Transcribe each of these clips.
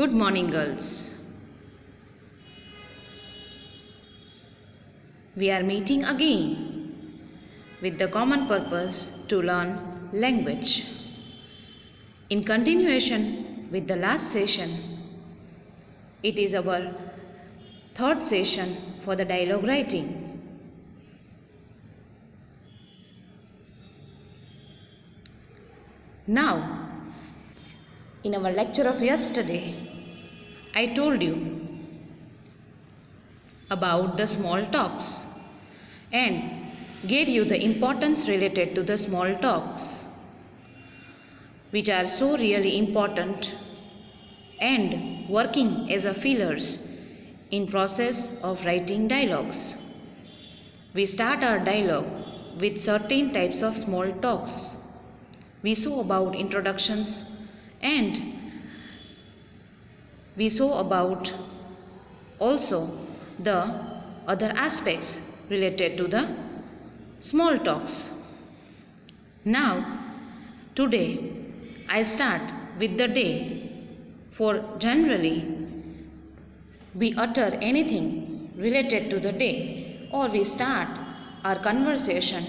Good morning, girls. We are meeting again with the common purpose to learn language. In continuation with the last session, it is our third session for the dialogue writing. Now, in our lecture of yesterday, I told you about the small talks and gave you the importance related to the small talks, which are so really important and working as a fillers in process of writing dialogues. We start our dialogue with certain types of small talks. We saw about introductions and we saw about also the other aspects related to the small talks. Now, today I start with the day, for generally we utter anything related to the day or we start our conversation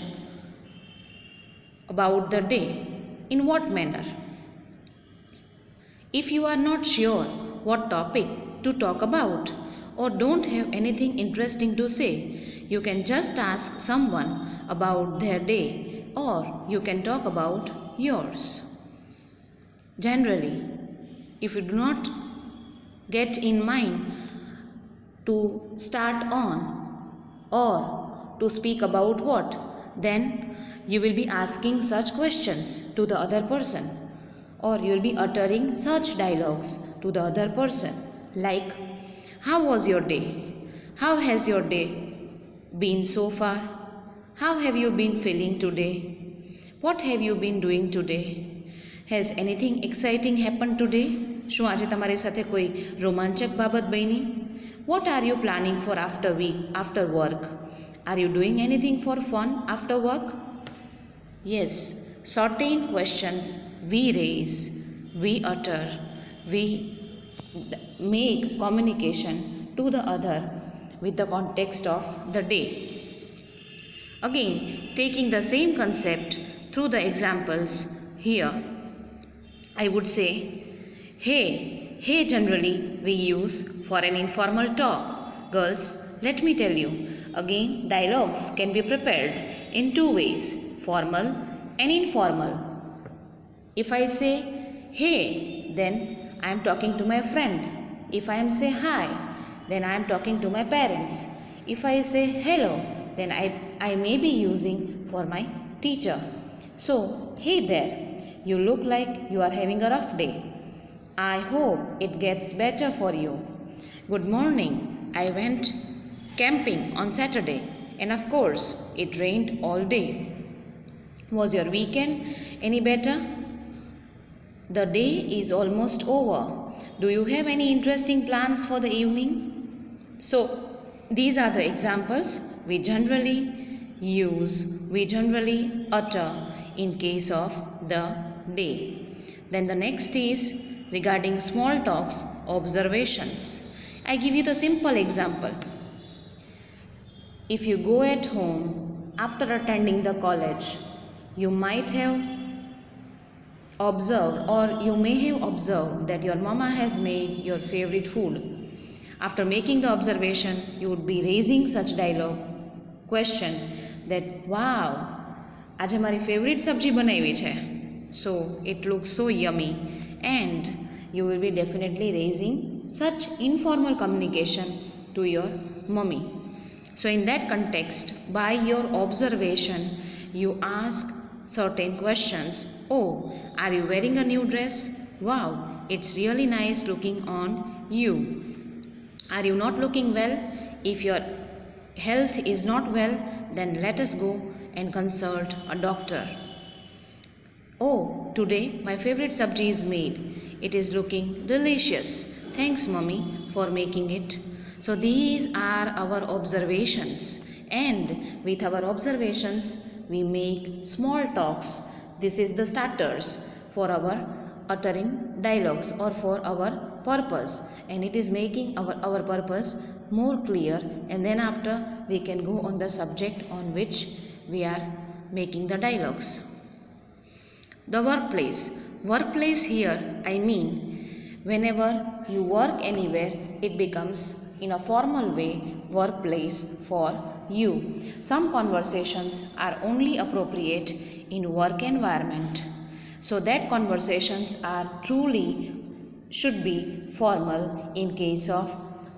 about the day. In what manner? If you are not sure what topic to talk about or don't have anything interesting to say, you can just ask someone about their day or you can talk about yours. Generally, if you do not get in mind to start on or to speak about what, then you will be asking such questions to the other person or you will be uttering such dialogues to the other person like, how was your day? How has your day been so far? How have you been feeling today? What have you been doing today? Has anything exciting happened today? શું આજે તમારી સાથે કોઈ રોમાંચક બાબત બની? What are you planning for after work? Are you doing anything for fun after work? Yes, certain questions we raise, we utter, we make communication to the other with the context of the day. Again, taking the same concept through the examples here, I would say, hey generally we use for an informal talk. Girls, let me tell you, again dialogues can be prepared in two ways, formal and informal. If I say hey, then I am talking to my friend. If I am say hi, then I am talking to my parents. If I say hello, then I may be using for my teacher. So, hey there, you look like you are having a rough day. I hope it gets better for you. Good morning, I went camping on Saturday and of course it rained all day. Was your weekend any better? The day is almost over. Do you have any interesting plans for the evening? So, these are the examples we generally use, we generally utter in case of the day. Then the next is regarding small talks, observations. I give you the simple example. If you go at home after attending the college, you might have observed or you may have observed that your mama has made your favorite food. After making the observation, you would be raising such dialogue question that, wow, આજે મારી favorite સબ્જી બનાવી છે. So it looks so yummy and you will be definitely raising such informal communication to your mummy. So in that context, by your observation, you ask certain questions. Oh, are you wearing a new dress? Wow, it's really nice looking on you. Are you not looking well? If your health is not well, then let us go and consult a doctor. Oh, today my favorite sabji is made. It is looking delicious. Thanks, mummy, for making it. So these are our observations, and with our observations we make small talks. This is the starters for our uttering dialogues or for our purpose, and it is making our purpose more clear, and then after we can go on the subject on which we are making the dialogues. The workplace. Workplace here, I mean, whenever you work anywhere, it becomes in a formal way workplace for you. Some conversations are only appropriate in work environment. So that conversations are truly should be formal in case of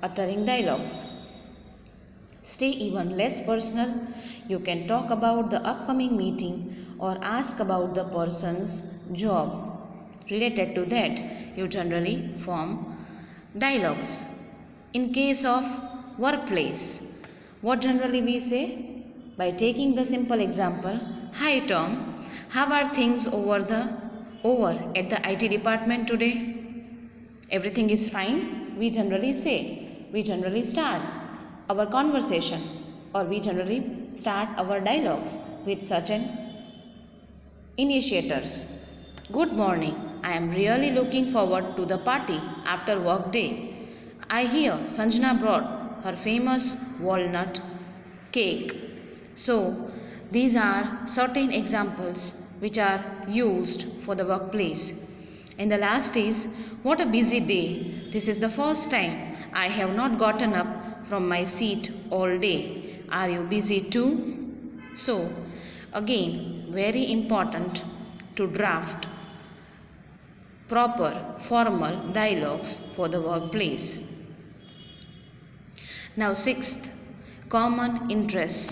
uttering dialogues. Stay even less personal. You can talk about the upcoming meeting or ask about the person's job. Related to that, you generally form dialogues. In case of workplace, what generally we say? By taking the simple example, "Hi Tom, how are things over at the IT department today?" Everything is fine, we generally say. We generally start our conversation, or we generally start our dialogues with such an initiators. "Good morning. I am really looking forward to the party after work day. I hear Sanjana brought her famous walnut cake." So, these are certain examples which are used for the workplace. And the last is, "What a busy day. This is the first time I have not gotten up from my seat all day. Are you busy too?" So, again, very important to draft proper formal dialogues for the workplace. Now, sixth, common interests.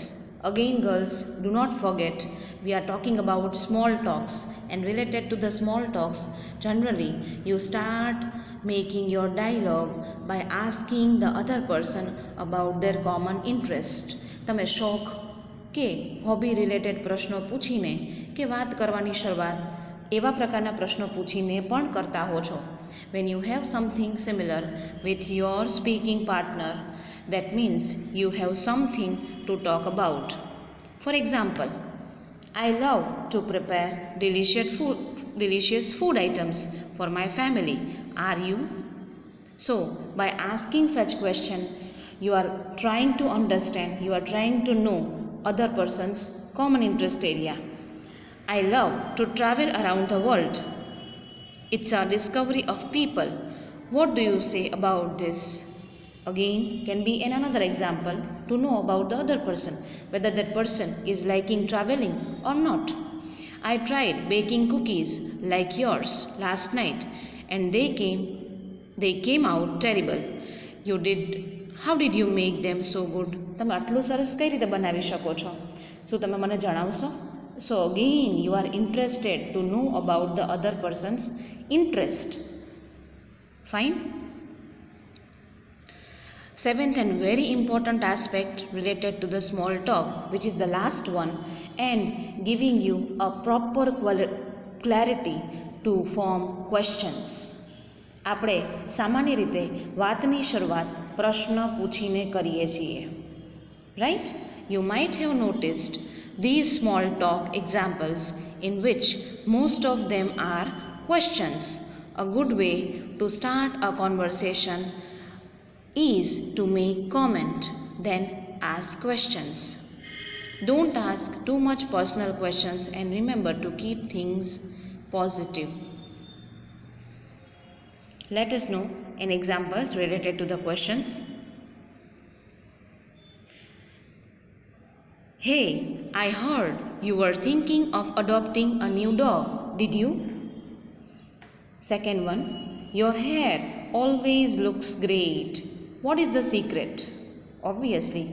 Again, girls, do not forget we are talking about small talks, and related to the small talks, generally you start making your dialogue by asking the other person about their common interest. તમે શોખ કે hobby related પ્રશ્નો પૂછીને કે વાત કરવાની શરૂઆત એવા પ્રકારના પ્રશ્નો પૂછીને પણ કરતા હો છો. When you have something similar with your speaking partner, that means you have something to talk about. For example, "I love to prepare delicious food items for my family. Are you?" So, by asking such question, you are trying to understand, you are trying to know other person's common interest area. "I love to travel around the world. It's a discovery of people. What do you say about this?" Again, can be another example to know about the other person, whether that person is liking traveling or not. "I tried baking cookies like yours last night and they came out terrible. How did you make them so good?" તમે આટલું સરસ કઈ રીતે બનાવી શકો છો? શું તમે મને જણાવશો? So again, you are interested to know about the other person's interest. Fine? Seventh and very important aspect related to the small talk, which is the last one, and giving you a proper clarity to form questions. આપણે સામાન્ય રીતે વાતની શરૂઆત પ્રશ્ન પૂછીને કરીએ છીએ. Right? You might have noticed these small talk examples in which most of them are questions. A good way to start a conversation is to make comment, then ask questions. Don't ask too much personal questions, and remember to keep things positive. Let us know an examples related to the questions. "Hey, I heard you were thinking of adopting a new dog. Did you?" Second one, "Your hair always looks great. What is the secret?" Obviously,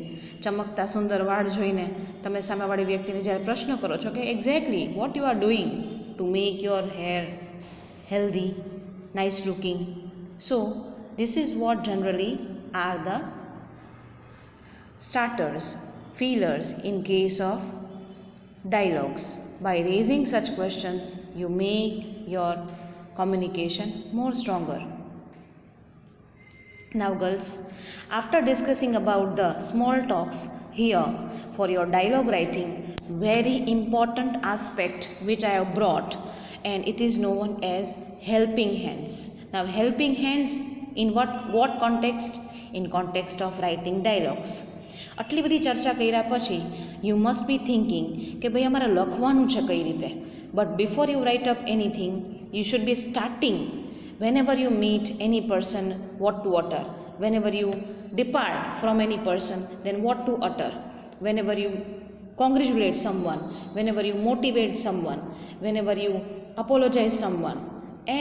ચમકતા સુંદર વાળ જોઈને તમે સામેવાળી વ્યક્તિને જ્યારે પ્રશ્ન કરો છો કે exactly what you are doing to make your hair healthy, nice looking. So, this is what generally are the starters, feelers in case of dialogues. By raising such questions, you make your communication more stronger. Now girls, after discussing about the small talks here for your dialogue writing, very important aspect which I have brought, and it is known as helping hands. Now, helping hands in what context? In context of writing dialogues. આટલી બધી ચર્ચા કર્યા પછી you must be thinking કે ભાઈ અમારે લખવાનું છે કઈ રીતે. But before you write up anything you should be starting whenever you meet any person what to utter, whenever you depart from any person then what to utter, whenever you congratulate someone, whenever you motivate someone, whenever you apologize someone,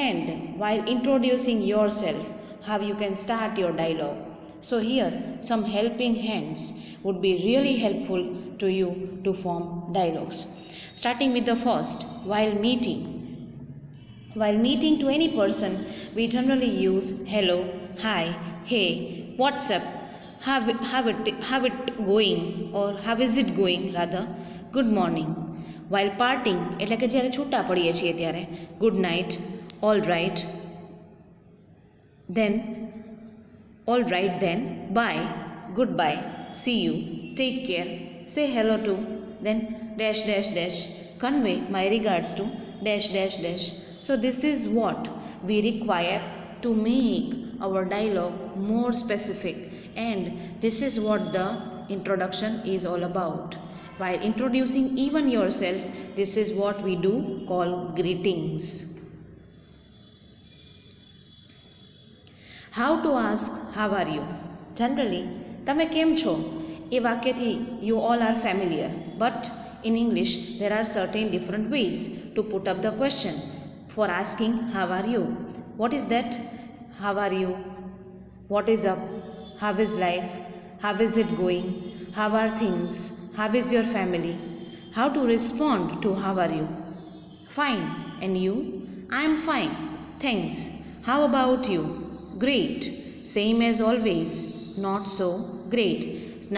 and while introducing yourself how you can start your dialogue. So here some helping hands would be really helpful to you to form dialogues. Starting with the first, while meeting. While meeting to any person, we generally use hello, hi, hey, what's up, have it going, or how is it going rather, good morning. While parting, એટલે કે જ્યારે છૂટા પડીએ છીએ ત્યારે good night, all right, then bye, goodbye, see you, take care, say hello to, then dash dash dash, convey my regards to dash dash dash. So this is what we require to make our dialogue more specific, and this is what the introduction is all about. While introducing even yourself, this is what we do call greetings. How to ask how are you? Generally, તમે કેમ છો? એ વાક્યથી you all are familiar, but in English there are certain different ways to put up the question for asking how are you. What is that? How are you? What is up? How is life? How is it going? How are things? How is your family? How to respond to how are you? Fine. And you? I am fine. Thanks. How about you? Great. Same as always. Not so great.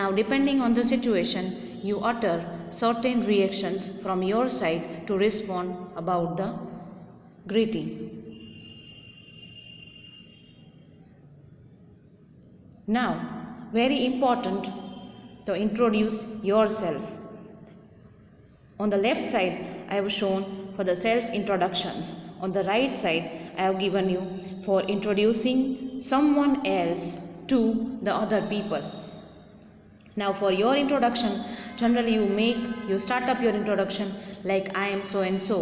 Now depending on the situation, you utter certain reactions from your side to respond about the greeting. Now, very important to introduce yourself. On the left side, I have shown for the self introductions. On the right side, I have given you for introducing someone else to the other people. Now for your introduction, generally you start up your introduction like I am so and so.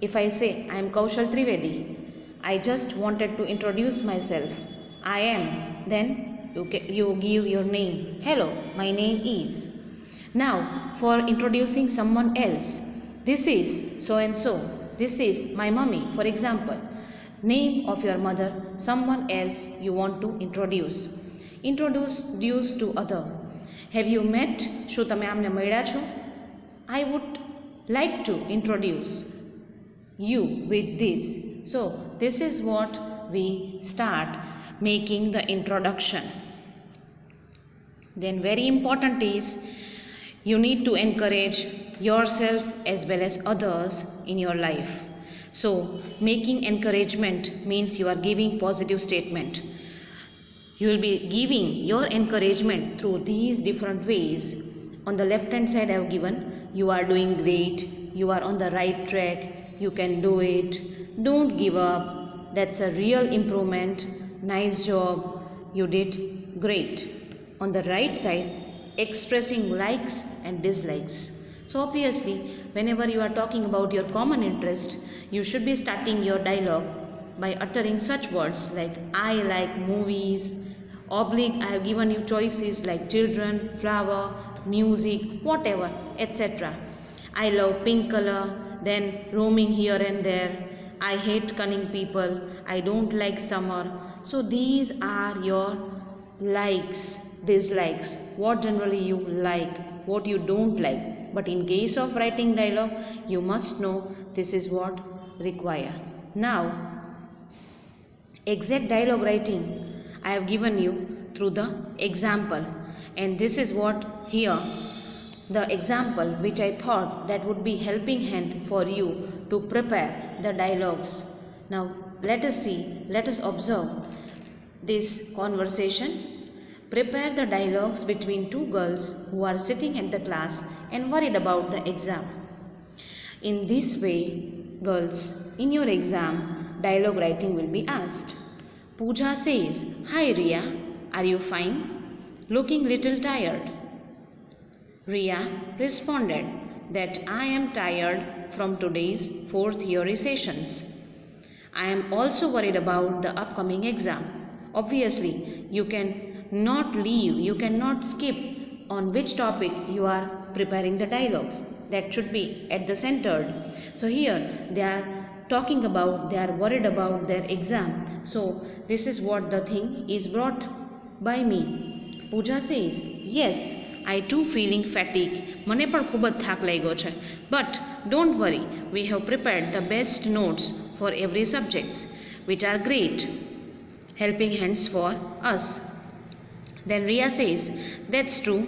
If I say I am Kaushal Trivedi, I just wanted to introduce myself. I am, then you give your name. Hello, my name is. Now for introducing someone else, this is so and so. This is my mummy, for example. Name of your mother, someone else you want to introduce. Introduce to other. Have you met? શું તમે આમને મળ્યા છો? I would like to introduce you with this. So this is what we start making the introduction. Then very important is you need to encourage yourself as well as others in your life. So making encouragement means you are giving positive statement. You will be giving your encouragement through these different ways. On the left hand side I have given you are doing great, you are on the right track, you can do it, don't give up, that's a real improvement, nice job, you did great. On the right side, expressing likes and dislikes. So obviously whenever you are talking about your common interest, you should be starting your dialogue by uttering such words like I like movies, oblique I have given you choices like children, flower, music, whatever, etc. I love pink color, then roaming here and there. I hate cunning people, I don't like summer. So these are your likes, dislikes, what generally you like, what you don't like. But in case of writing dialogue, you must know this is what require. Now exact dialogue writing I have given you through the example, and this is what here the example which I thought that would be helping hand for you to prepare the dialogues. Now let us see, let us observe this conversation. Prepare the dialogues between two girls who are sitting at the class and worried about the exam. In this way, girls, in your exam, dialogue writing will be asked. Pooja says, "Hi Riya, are you fine? Looking little tired." Riya responded that I am tired from today's fourth year sessions. I am also worried about the upcoming exam. Obviously, you cannot leave, you cannot skip on which topic you are preparing the dialogues. That should be at the centered. So here they are talking about, they are worried about their exam. So this is what the thing is brought by me. Pooja says, "Yes, I too feeling fatigue. મને પણ ખૂબ જ થાક લાગ્યો છે. But don't worry, we have prepared the best notes for every subject, which are great helping hands for us." Then Riya says, "That's true,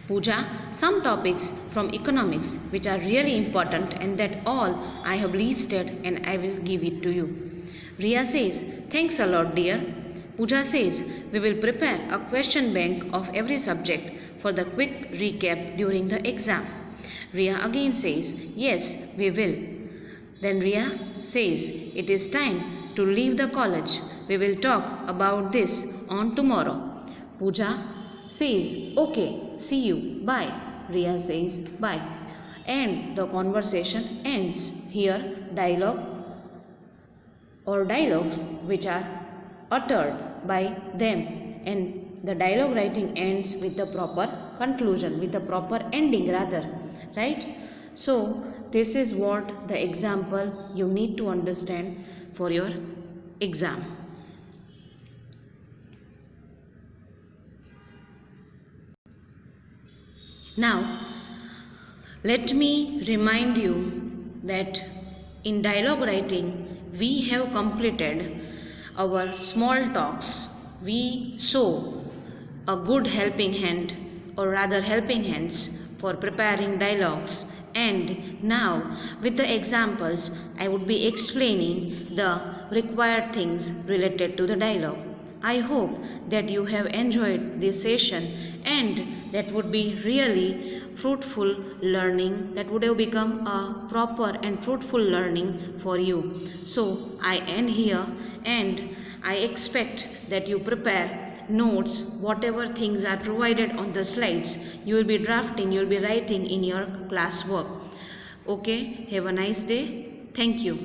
Pooja, some topics from economics which are really important and that all I have listed and I will give it to you." Riya says, "Thanks a lot, dear." Pooja says, "We will prepare a question bank of every subject for the quick recap during the exam." Riya again says, "Yes, we will." Then Riya says, "It is time to leave the college. We will talk about this on tomorrow." Pooja says, "Okay, see you, bye." Riya says, "Bye." And the conversation ends. Here dialogue or dialogues which are uttered by them, and the dialogue writing ends with the proper conclusion, with the proper ending rather, right? So this is what the example you need to understand for your exam. Now let me remind you that in dialogue writing we have completed our small talks. We saw a good helping hand, or rather helping hands, for preparing dialogues, and now with the examples I would be explaining the required things related to the dialogue. I hope that you have enjoyed this session and that would be really fruitful learning, that would have become a proper and fruitful learning for you. So I end here, and I expect that you prepare notes, whatever things are provided on the slides you will be drafting, you will be writing in your classwork. Okay, have a nice day. Thank you.